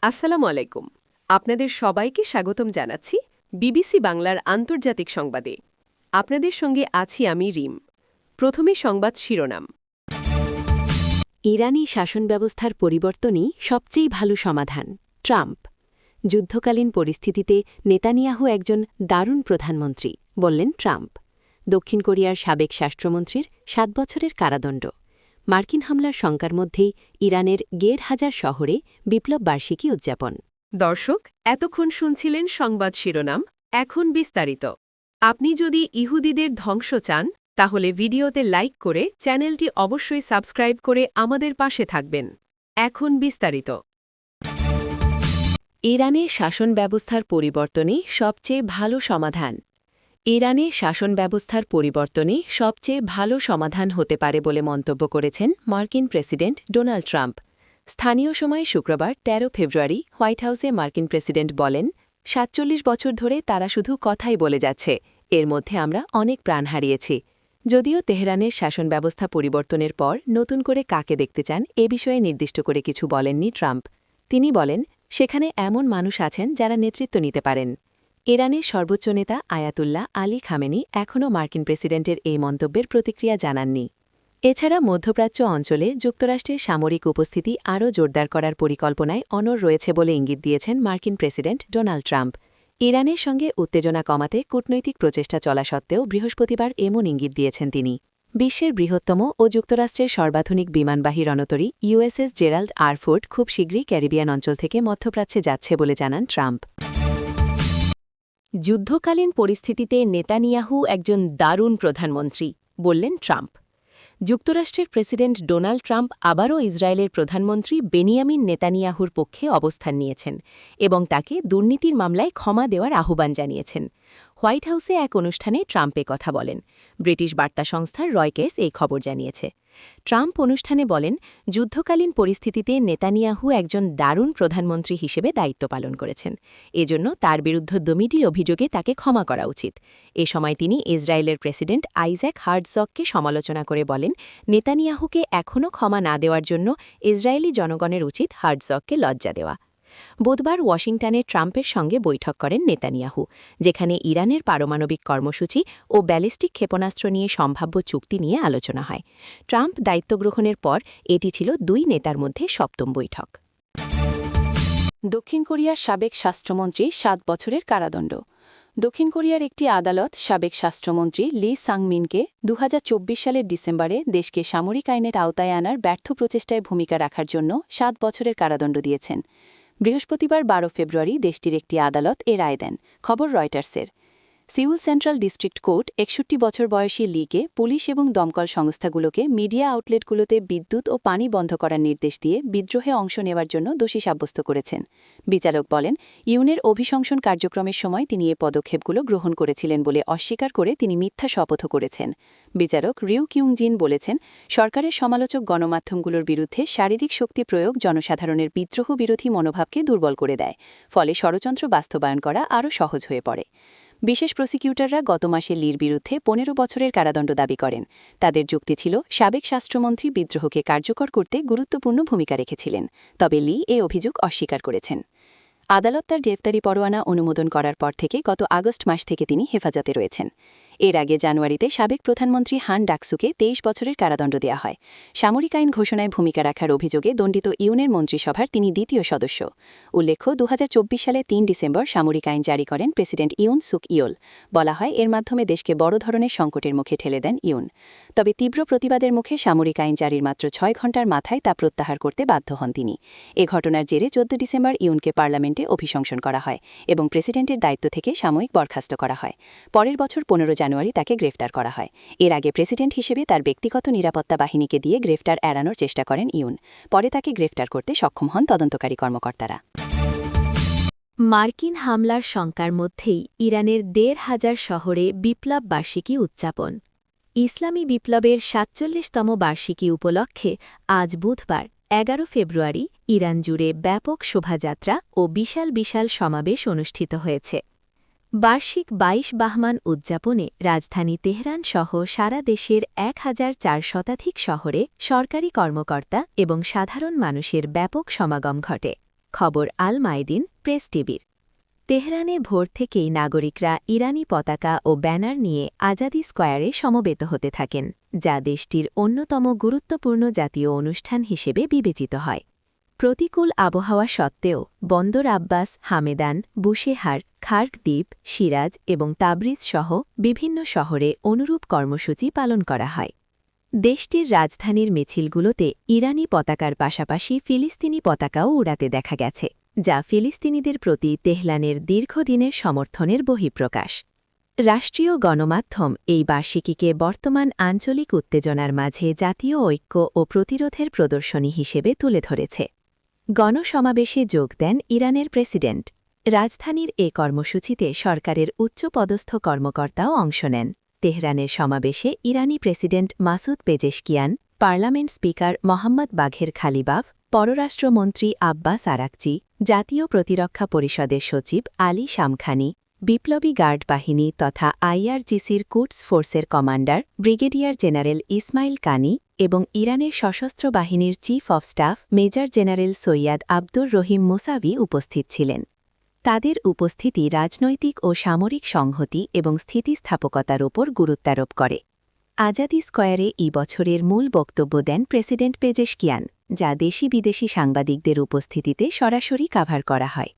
আসসালামু আলাইকুম। আপনাদের সবাইকে স্বাগতম জানাচ্ছি বিবিসি বাংলার আন্তর্জাতিক সংবাদে। আপনাদের সঙ্গে আছি আমি রিম। প্রথমে সংবাদ শিরোনাম। ইরানি শাসন ব্যবস্থার পরিবর্তনই সবচেয়ে ভালো সমাধান, ট্রাম্প। যুদ্ধকালীন পরিস্থিতিতে নেতানিয়াহু একজন দারুণ প্রধানমন্ত্রী, বললেন ট্রাম্প। দক্ষিণ কোরিয়ার সাবেক স্বরাষ্ট্রমন্ত্রীর ৭ বছরের কারাদণ্ড। মার্কিন হামলার শঙ্কার মধ্যেই ইরানের ১,৫০০ শহরে বিপ্লব বার্ষিকী উদযাপন। দর্শক, এতক্ষণ শুনছিলেন সংবাদ শিরোনাম। এখন বিস্তারিত। আপনি যদি ইহুদিদের ধ্বংস চান, তাহলে ভিডিওতে লাইক করে চ্যানেলটি অবশ্যই সাবস্ক্রাইব করে আমাদের পাশে থাকবেন। এখন বিস্তারিত। ইরানে শাসন ব্যবস্থার পরিবর্তনই সবচেয়ে ভালো সমাধান। ইরানে শাসন ব্যবস্থার পরিবর্তনে সবচেয়ে ভালো সমাধান হতে পারে বলে মন্তব্য করেছেন মার্কিন প্রেসিডেন্ট ডোনাল্ড ট্রাম্প। স্থানীয় সময় শুক্রবার ১৩ ফেব্রুয়ারি হোয়াইট হাউসে মার্কিন প্রেসিডেন্ট বলেন, ৪৭ বছর ধরে তারা শুধু কথাই বলে যাচ্ছে, এর মধ্যে আমরা অনেক প্রাণ হারিয়েছি। যদিও তেহরানের শাসন ব্যবস্থা পরিবর্তনের পর নতুন করে কাকে দেখতে চান এ বিষয়ে নির্দিষ্ট করে কিছু বলেননি ট্রাম্প। তিনি বলেন, সেখানে এমন মানুষ আছেন যারা নেতৃত্ব নিতে পারেন। ইরানের সর্বোচ্চ নেতা আয়াতুল্লাহ আলী খামেনি এখনও মার্কিন প্রেসিডেন্টের এই মন্তব্যের প্রতিক্রিয়া জানাননি। এছাড়া মধ্যপ্রাচ্য অঞ্চলে যুক্তরাষ্ট্রের সামরিক উপস্থিতি আরও জোরদার করার পরিকল্পনায় অনড় রয়েছে বলে ইঙ্গিত দিয়েছেন মার্কিন প্রেসিডেন্ট ডোনাল্ড ট্রাম্প। ইরানের সঙ্গে উত্তেজনা কমাতে কূটনৈতিক প্রচেষ্টা চলা সত্ত্বেও বৃহস্পতিবার এমন ইঙ্গিত দিয়েছেন তিনি। বিশ্বের বৃহত্তম ও যুক্তরাষ্ট্রের সর্বাধুনিক বিমানবাহী রণতরী ইউএসএস জেরাল্ড আর ফোর্ড খুব শীঘ্রই ক্যারিবিয়ান অঞ্চল থেকে মধ্যপ্রাচ্যে যাচ্ছে বলে জানান ট্রাম্প। যুদ্ধকালীন পরিস্থিতিতে নেতানিয়াহু একজন দারুণ প্রধানমন্ত্রী, বললেন ট্রাম্প। যুক্তরাষ্ট্রের প্রেসিডেন্ট ডোনাল্ড ট্রাম্প আবারও ইসরায়েলের প্রধানমন্ত্রী বেনিয়ামিন নেতানিয়াহুর পক্ষে অবস্থান নিয়েছেন এবং তাকে দুর্নীতির মামলায় ক্ষমা দেওয়ার আহ্বান জানিয়েছেন। হোয়াইট হাউসে এক অনুষ্ঠানে ট্রাম্প এ কথা বলেন। ব্রিটিশ বার্তা সংস্থার রয়টার্স এই খবর জানিয়েছে। ট্রাম্প অনুষ্ঠানে বলেন, যুদ্ধকালীন পরিস্থিতিতে নেতানিয়াহু একজন দারুণ প্রধানমন্ত্রী হিসেবে দায়িত্ব পালন করেছেন। এজন্য তার বিরুদ্ধে দমিটি অভিযোগে তাকে ক্ষমা করা উচিত। এ সময় তিনি ইসরায়েলের প্রেসিডেন্ট আইজ্যাক হার্টজগকে সমালোচনা করে বলেন, নেতানিয়াহুকে এখনও ক্ষমা না দেওয়ার জন্য ইসরায়েলি জনগণের উচিত হার্টজগকে লজ্জা দেওয়া। বুধবার ওয়াশিংটনে ট্রাম্পের সঙ্গে বৈঠক করেন নেতানিয়াহু, যেখানে ইরানের পারমাণবিক কর্মসূচি ও ব্যালিস্টিক ক্ষেপণাস্ত্র নিয়ে সম্ভাব্য চুক্তি নিয়ে আলোচনা হয়। ট্রাম্প দায়িত্ব গ্রহণের পর এটি ছিল দুই নেতার মধ্যে সপ্তম বৈঠক। দক্ষিণ কোরিয়ার সাবেক স্বরাষ্ট্রমন্ত্রী ৭ বছরের কারাদণ্ড। দক্ষিণ কোরিয়ার একটি আদালত সাবেক স্বরাষ্ট্রমন্ত্রী লি সাংমিনকে ২০২৪ সালের ডিসেম্বরে দেশকে সামরিক আইনের আওতায় আনার ব্যর্থ প্রচেষ্টায় ভূমিকা রাখার জন্য ৭ বছরের কারাদণ্ড দিয়েছেন। বৃহস্পতিবার ১২ ফেব্রুয়ারি দেশটির একটি আদালত এ রায় দেন। খবর রয়টার্সের। সিউল সেন্ট্রাল ডিস্ট্রিক্ট কোর্ট ৬১ বছর বয়সী লিকে পুলিশ এবং দমকল সংস্থাগুলোকে মিডিয়া আউটলেটগুলোতে বিদ্যুৎ ও পানি বন্ধ করার নির্দেশ দিয়ে বিদ্রোহে অংশ নেওয়ার জন্য দোষী সাব্যস্ত করেছেন। বিচারক বলেন, ইউনের অভিশংসন কার্যক্রমের সময় তিনি এ পদক্ষেপগুলো গ্রহণ করেছিলেন বলে অস্বীকার করে তিনি মিথ্যা শপথও করেছেন। বিচারক রিউ কিউং জিন বলেছেন, সরকারের সমালোচক গণমাধ্যমগুলোর বিরুদ্ধে শারীরিক শক্তি প্রয়োগ জনসাধারণের বিদ্রোহ বিরোধী মনোভাবকে দুর্বল করে দেয়, ফলে ষড়যন্ত্র বাস্তবায়ন করা আরও সহজ হয়ে পড়ে। বিশেষ প্রসিকিউটররা গত মাসে লির বিরুদ্ধে ১৫ বছরের কারাদণ্ড দাবি করেন। তাদের যুক্তি ছিল, সাবেক স্বরাষ্ট্রমন্ত্রী বিদ্রোহকে কার্যকর করতে গুরুত্বপূর্ণ ভূমিকা রেখেছিলেন। তবে লি এ অভিযোগ অস্বীকার করেছেন। আদালত তার গ্রেফতারি পরোয়ানা অনুমোদন করার পর থেকে গত আগস্ট মাস থেকে তিনি হেফাজতে রয়েছেন। এর আগে জানুয়ারিতে সাবেক প্রধানমন্ত্রী হান ডাকসুকে ২৩ বছরের কারাদণ্ড দেওয়া হয়। সামরিক আইন ঘোষণায় ভূমিকা রাখার অভিযোগে দণ্ডিত ইউনের মন্ত্রিসভার তিনি দ্বিতীয় সদস্য। উল্লেখ্য, ২০২৪ সালে ৩ ডিসেম্বর সামরিক আইন জারি করেন প্রেসিডেন্ট ইউন সুক ইয়োল। বলা হয়, এর মাধ্যমে দেশকে বড় ধরনের সংকটের মুখে ঠেলে দেন ইউন। তবে তীব্র প্রতিবাদের মুখে সামরিক আইন জারির মাত্র ৬ ঘণ্টার মাথায় তা প্রত্যাহার করতে বাধ্য হন তিনি। এ ঘটনার জেরে ১৪ ডিসেম্বর ইউনকে পার্লামেন্টে অভিশংসন করা হয় এবং প্রেসিডেন্টের দায়িত্ব থেকে সাময়িক বরখাস্ত করা হয়। পরের বছর ১৫ জানুয়ারি তাকে গ্রেফতার করা হয়। এর আগে প্রেসিডেন্ট হিসেবে তার ব্যক্তিগত নিরাপত্তা বাহিনীকে দিয়ে গ্রেফতার এড়ানোর চেষ্টা করেন ইউন। পরে তাকে গ্রেফতার করতে সক্ষম হন তদন্তকারী কর্মকর্তারা। মার্কিন হামলার শঙ্কার মধ্যেই ইরানের ১,৫০০ শহরে বিপ্লব বার্ষিকী উদযাপন। ইসলামী বিপ্লবের ৪৭তম বার্ষিকী উপলক্ষে আজ বুধবার ১১ ফেব্রুয়ারি ইরান জুড়ে ব্যাপক শোভাযাত্রা ও বিশাল বিশাল সমাবেশ অনুষ্ঠিত হয়েছে। বার্ষিক ২২ বাহমান উদযাপনে রাজধানী তেহরান সহ সারা দেশের ১,৪০০ শতাধিক শহরে সরকারি কর্মকর্তা এবং সাধারণ মানুষের ব্যাপক সমাগম ঘটে। খবর আল মাইদিন প্রেস টিভির। তেহরানে ভোর থেকেই নাগরিকরা ইরানি পতাকা ও ব্যানার নিয়ে আজাদি স্কয়ারে সমবেত হতে থাকেন, যা দেশটির অন্যতম গুরুত্বপূর্ণ জাতীয় অনুষ্ঠান হিসেবে বিবেচিত হয়। প্রতিকূল আবহাওয়া সত্ত্বেও বন্দর আব্বাস, হামেদান, বুশেহার, খার্ক দ্বীপ, সিরাজ এবং তাবরিজ সহ বিভিন্ন শহরে অনুরূপ কর্মসূচি পালন করা হয়। দেশটির রাজধানীর মিছিলগুলোতে ইরানি পতাকার পাশাপাশি ফিলিস্তিনি পতাকাও উড়াতে দেখা গেছে, যা ফিলিস্তিনিদের প্রতি তেহরানের দীর্ঘদিনের সমর্থনের বহিঃপ্রকাশ। রাষ্ট্রীয় গণমাধ্যম এই বার্ষিকীকে বর্তমান আঞ্চলিক উত্তেজনার মাঝে জাতীয় ঐক্য ও প্রতিরোধের প্রদর্শনী হিসেবে তুলে ধরেছে। গণসমাবেশে যোগ দেন ইরানের প্রেসিডেন্ট। রাজধানীর এ কর্মসূচিতে সরকারের উচ্চপদস্থ কর্মকর্তাও অংশ নেন। তেহরানের সমাবেশে ইরানি president Masoud Pezeshkian, parliament speaker Mohammad Bagher Ghalibaf, পররাষ্ট্রমন্ত্রী আব্বাস আরাকচি, জাতীয় প্রতিরক্ষা পরিষদের সচিব আলী শামখানি, বিপ্লবী গার্ড বাহিনী তথা আইআরজিসির কুডস ফোর্সের কমান্ডার ব্রিগেডিয়ার জেনারেল ইসমাইল কানি এবং ইরানের সশস্ত্র বাহিনীর chief of staff major general Syed Abdur Rahim Musavi উপস্থিত ছিলেন। তাদের উপস্থিতি রাজনৈতিক ও সামরিক সংহতি এবং স্থিতিস্থাপকতার ওপর গুরুত্বারোপ করে। আজাদি স্কয়ারে এই বছরের মূল বক্তব্য দেন প্রেসিডেন্ট পেজেশকিয়ান, যা দেশি বিদেশি সাংবাদিকদের উপস্থিতিতে সরাসরি কাভার করা হয়।